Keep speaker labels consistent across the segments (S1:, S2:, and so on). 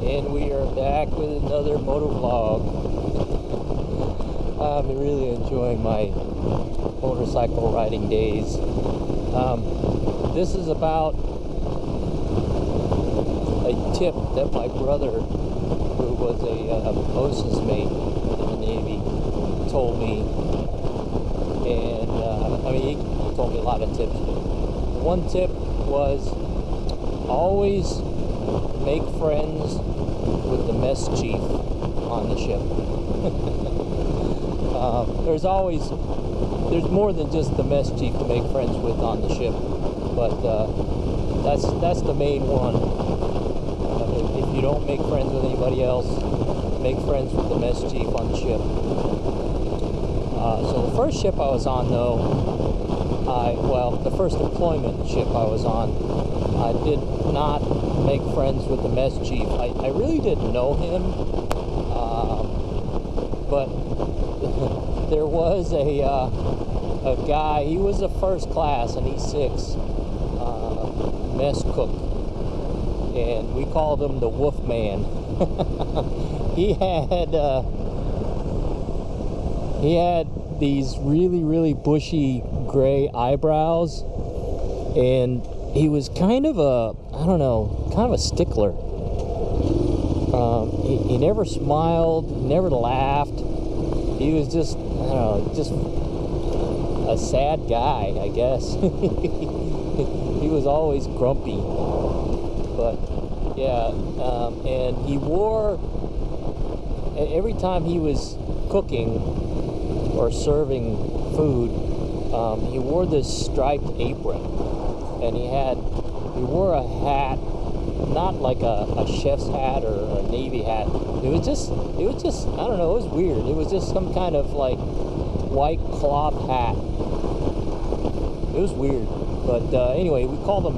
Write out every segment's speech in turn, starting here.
S1: And we are back with another motovlog. I'm really enjoying my motorcycle riding days. This is about a tip that my brother, who was a bosun's mate in the Navy, told me. And I mean, he told me a lot of tips. One tip was always make friends with the mess chief on the ship. There's more than just the mess chief to make friends with on the ship, but that's the main one. If you don't make friends with anybody else, make friends with the mess chief on the ship. So the first ship I was on, though, the first deployment ship I was on, I did not make friends with the mess chief. I really didn't know him, but there was a guy. He was a first class, an E6 mess cook, and we called him the Wolf Man. He had these really bushy gray eyebrows, and he was kind of a stickler. He never smiled, never laughed. He was just, just a sad guy, I guess. He was always grumpy. But yeah, and he wore, every time he was cooking or serving food, he wore this striped apron, and he wore a hat, not like a chef's hat or a Navy hat. It was just I don't know, it was weird. It was just some kind of like white cloth hat. It was weird. But anyway, we called him,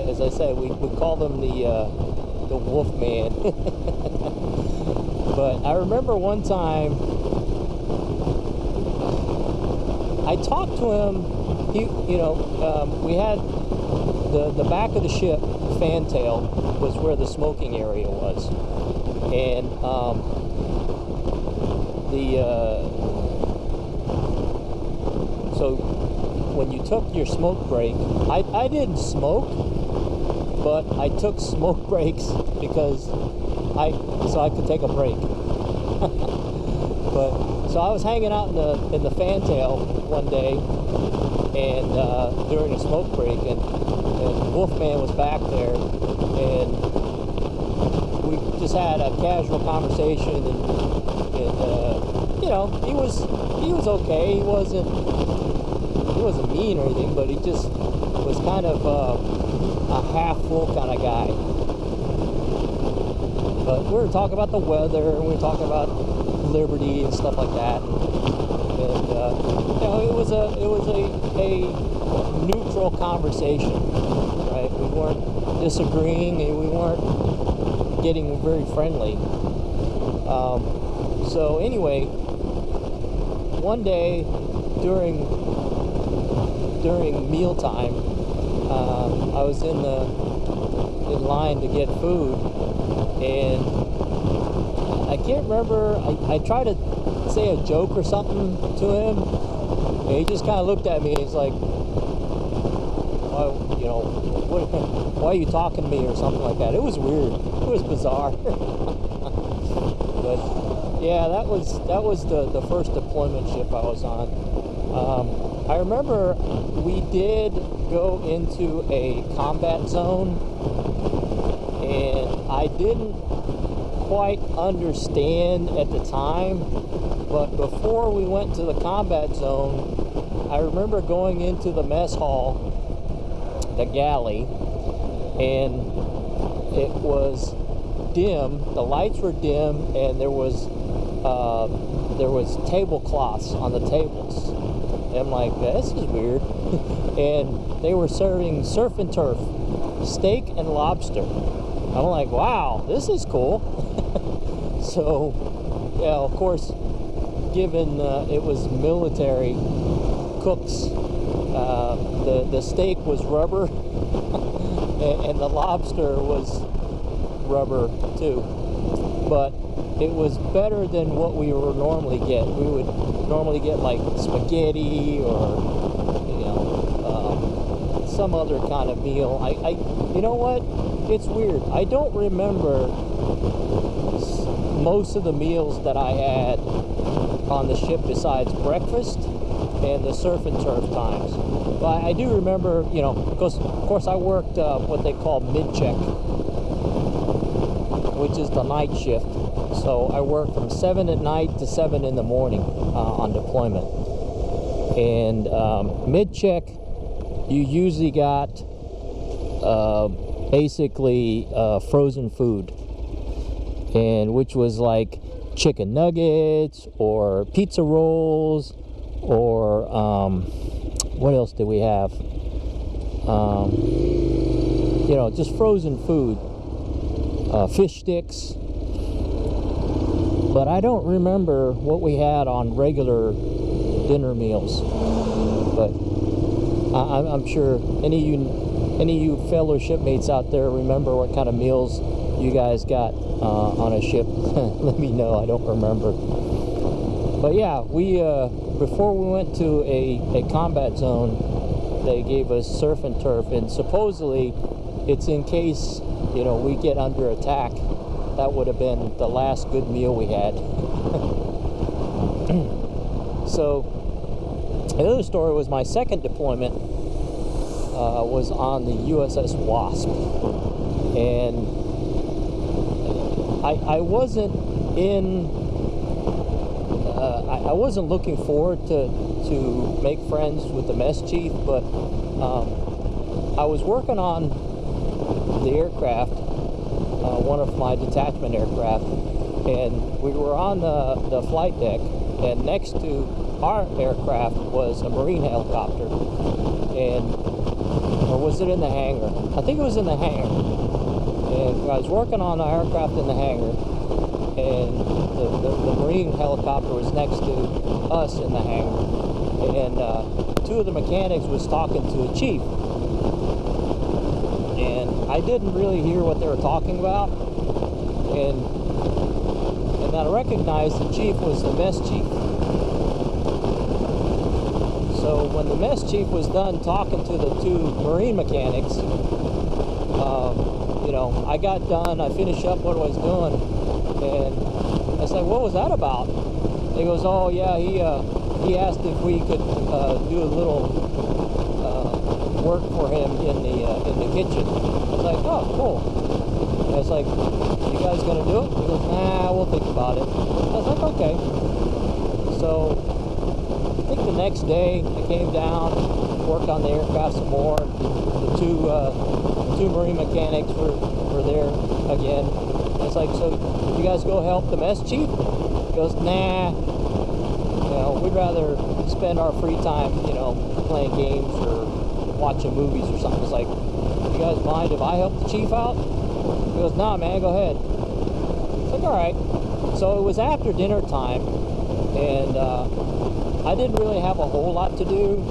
S1: as I said, we called him the Wolf Man. But I remember one time I talked to him. We had the back of the ship, fantail, was where the smoking area was, and so when you took your smoke break, I didn't smoke, but I took smoke breaks because so I could take a break. But so I was hanging out in the fantail one day, and during a smoke break, and Wolfman was back there, and we just had a casual conversation, and he was okay. He wasn't mean or anything, but he just was kind of a half full kind of guy. But we were talking about the weather, and we were talking about liberty and stuff like that, and it was a neutral conversation, right? We weren't disagreeing, and we weren't getting very friendly. So anyway, one day during mealtime, I was in line to get food, and I can't remember. I tried to say a joke or something to him, and he just kind of looked at me. He's like, why are you talking to me, or something like that. It was weird. It was bizarre. But yeah, that was the first deployment ship I was on. I remember we did go into a combat zone, and I didn't quite understand at the time, but before we went to the combat zone, I remember going into the mess hall, the galley, and it was dim. The lights were dim, and there was tablecloths on the tables. And I'm like, this is weird. And they were serving surf and turf, steak and lobster. I'm like, wow, this is cool. So, yeah, of course, given it was military cooks, the steak was rubber, and the lobster rubber too, but it was better than what we would normally get. We would normally get like spaghetti or, you know, some other kind of meal. You know what? It's weird. I don't remember most of the meals that I had on the ship besides breakfast and the surf and turf times. But I do remember, you know, because of course I worked what they call mid-check, which is the night shift. So I worked from 7 at night to 7 in the morning on deployment. And mid-check, you usually got basically frozen food, and which was like chicken nuggets or pizza rolls or what else did we have? You know, just frozen food, fish sticks. But I don't remember what we had on regular dinner meals. But I'm sure any of you fellow shipmates out there remember what kind of meals you guys got on a ship. Let me know. I don't remember. But yeah, we before we went to a combat zone, they gave us surf and turf, and supposedly it's in case, you know, we get under attack. That would have been the last good meal we had. So the other story was my second deployment was on the USS Wasp, and I wasn't in. I wasn't looking forward to make friends with the mess chief, but I was working on the aircraft, one of my detachment aircraft, and we were on the flight deck, and next to our aircraft was a Marine helicopter, or was it in the hangar? I think it was in the hangar. And I was working on the aircraft in the hangar, and the Marine helicopter was next to us in the hangar, and two of the mechanics was talking to a chief, and I didn't really hear what they were talking about, and I recognized the chief was the mess chief. So when the mess chief was done talking to the two Marine mechanics, you know, I got done, I finished up what I was doing, and I said, what was that about? He goes, oh yeah, he asked if we could do a little work for him in the kitchen. I was like, oh, cool. And I was like, you guys gonna do it? He goes, nah, we'll think about it. I was like, okay. So I think the next day I came down, worked on the aircraft some more. The two Marine mechanics were there again. I was like, so you guys go help the mess chief? He goes, nah, you know, we'd rather spend our free time, you know, playing games or watching movies or something. It's like, you guys mind if I help the chief out? He goes, nah, man, go ahead. It's like, all right. So it was after dinner time, and I didn't really have a whole lot to do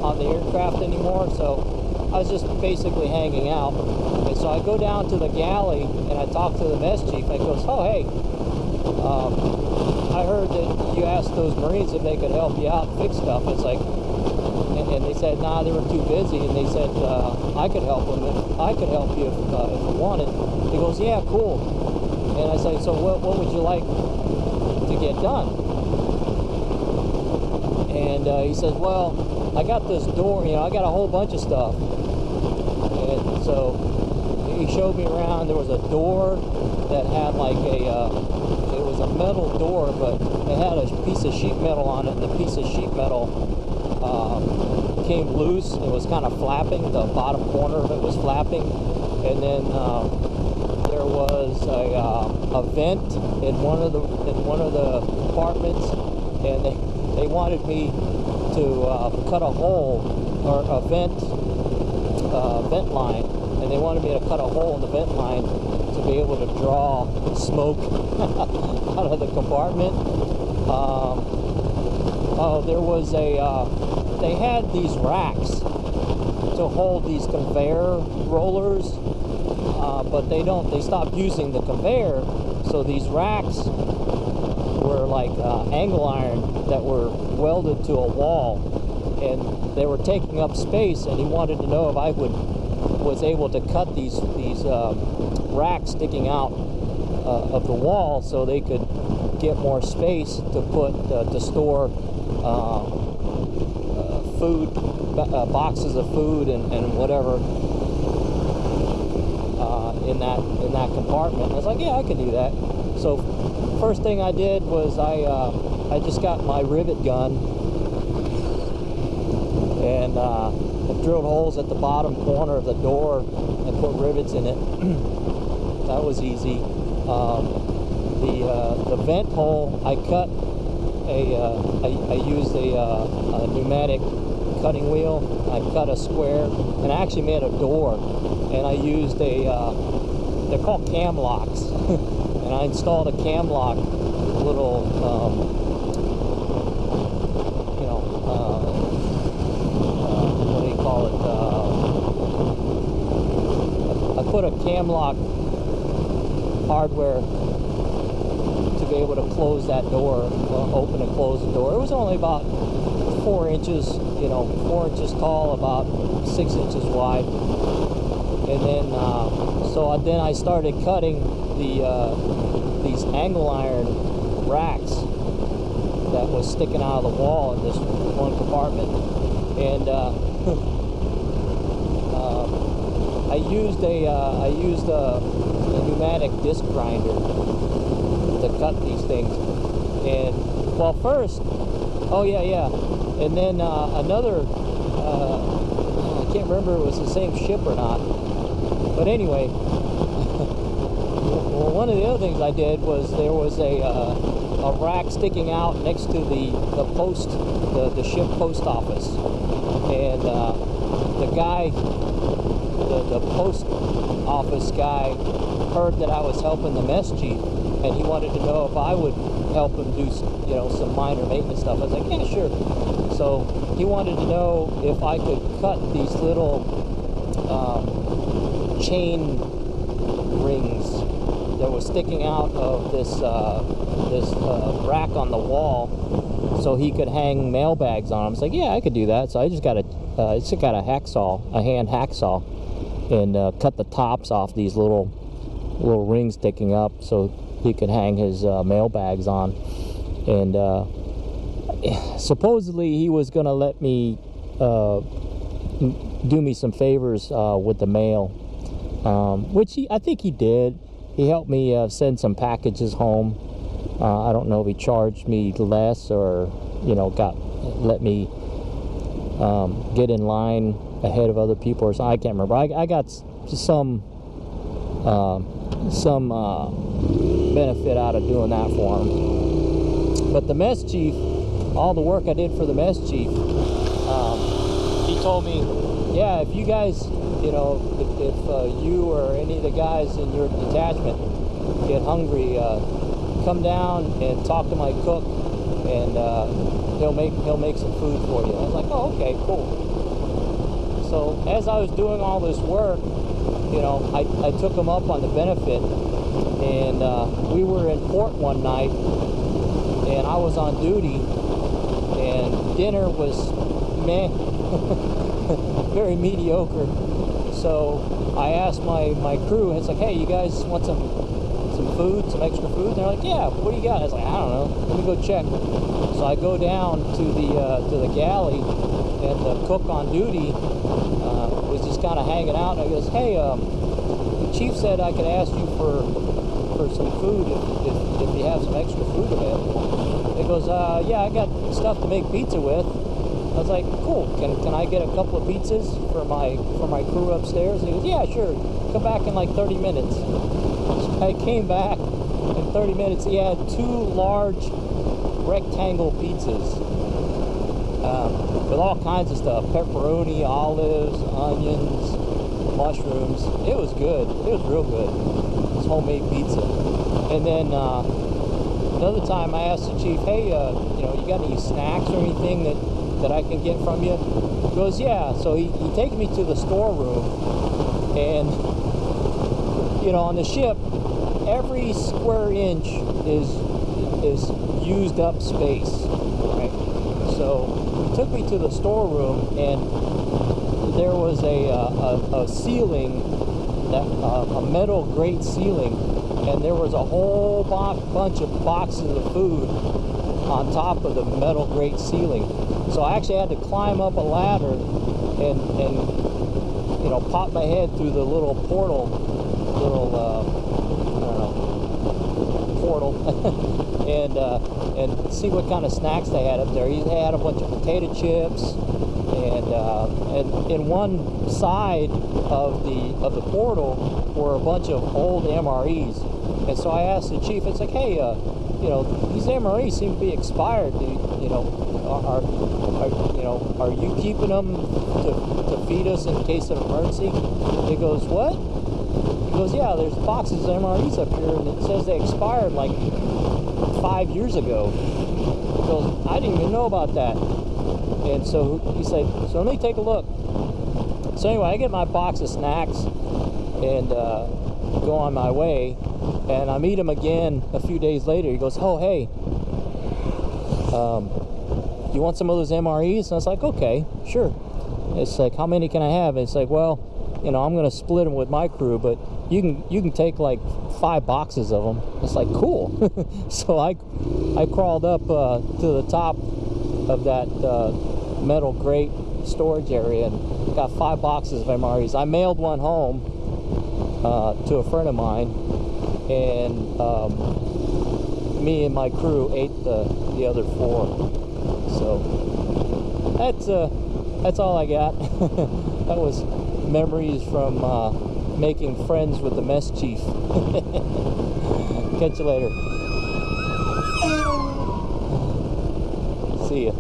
S1: on the aircraft anymore, so I was just basically hanging out. And so I go down to the galley and I talk to the mess chief. I goes, oh, hey, I heard that you asked those Marines if they could help you out and fix stuff. It's like, and they said, nah, they were too busy. And they said, I could help them. I could help you if you wanted. He goes, yeah, cool. And I said, so what would you like to get done? And he says, well, I got this door, you know, I got a whole bunch of stuff. And so he showed me around. There was a door that had like it was a metal door, but it had a piece of sheet metal on it, and the piece of sheet metal came loose. It was kind of flapping. The bottom corner of it was flapping. And then there was a vent in one of the compartments, and they wanted me to cut a hole, or a vent line, and they wanted me to cut a hole in the vent line to be able to draw smoke out of the compartment. There was they had these racks to hold these conveyor rollers but they stopped using the conveyor, so these racks were like angle iron that were welded to a wall, and they were taking up space, and he wanted to know if I was able to cut these racks sticking out of the wall so they could get more space to put to store food, boxes of food and whatever in that compartment. And I was like, yeah, I can do that. So first thing I did was I just got my rivet gun and I drilled holes at the bottom corner of the door and put rivets in it. That was easy. The vent hole, I cut I used a pneumatic cutting wheel. I cut a square and I actually made a door, and I used they're called cam locks. And I installed a cam lock little what do you call it, I put a cam lock hardware to be able to close that door, open and close the door. It was only about 4 inches, 4 inches tall, about 6 inches wide. And then then I started cutting these angle iron racks that was sticking out of the wall in this one compartment. And I used a pneumatic disc grinder to cut these things. And well, first, and then another, I can't remember if it was the same ship or not, but anyway, well, one of the other things I did was there was a rack sticking out next to the post, the ship post office, and the guy, the post office guy, heard that I was helping the mess chief, and he wanted to know if I would help him do some minor maintenance stuff. I was like, yeah, sure. So he wanted to know if I could cut these little chain rings that was sticking out of this rack on the wall, so he could hang mailbags on them. I was like, yeah, I could do that. So I just got a hacksaw, a hand hacksaw, and cut the tops off these little rings sticking up so he could hang his mailbags on. And supposedly he was gonna let me do me some favors with the mail, which I think he did. He helped me send some packages home. I don't know if he charged me less or let me get in line ahead of other people or something. I can't remember. I got some benefit out of doing that for him. But the mess chief, all the work I did for the mess chief, he told me, yeah, if you guys, if you or any of the guys in your detachment get hungry, come down and talk to my cook, and he'll make some food for you. I was like, oh, okay, cool. So as I was doing all this work, I took him up on the benefit, and we were in port one night, and I was on duty, and dinner was meh, very mediocre. So I asked my crew, it's like, hey, you guys want some food, some extra food? And they're like, yeah, what do you got? I was like, I don't know, let me go check. So I go down to the galley, and the cook on duty was just kind of hanging out, and I goes, hey, the chief said I could ask you for some food if you have some extra food available. He goes, yeah, I got stuff to make pizza with. I was like, cool, can I get a couple of pizzas for my crew upstairs? And he goes, yeah, sure, come back in like 30 minutes. So I came back in 30 minutes. He had 2 large rectangle pizzas with all kinds of stuff: pepperoni, olives, onions, mushrooms. It was good. It was real good. It was homemade pizza. And then another time I asked the chief, hey, you got any snacks or anything that I can get from you? He goes, yeah. So he takes me to the storeroom, and you know, on the ship, every square inch is used up space, right? So he took me to the storeroom, and there was a ceiling, a metal grate ceiling, and there was a whole bunch of boxes of food on top of the metal grate ceiling. So I actually had to climb up a ladder and you know, pop my head through the little portal, I don't know, portal, and see what kind of snacks they had up there. They had a bunch of potato chips, and in one side of the portal were a bunch of old MREs. And so I asked the chief, it's like, hey, you know, these MREs seem to be expired. You know, are you keeping them to feed us in case of emergency? He goes, what? He goes, yeah, there's boxes of MREs up here, and it says they expired like 5 years ago. He goes, I didn't even know about that. And so he said, so let me take a look. So anyway, I get my box of snacks and go on my way, and I meet him again a few days later. He goes, oh, hey, you want some of those MREs? And I was like, okay, sure. It's like, how many can I have? And it's like, well, you know, I'm going to split them with my crew, but you can take like 5 boxes of them. It's like, cool. So I crawled up to the top of that metal grate storage area and got 5 boxes of MREs. I mailed one home to a friend of mine, and me and my crew ate the other 4. So that's all I got. That was memories from making friends with the mess chief. Catch you later. See ya.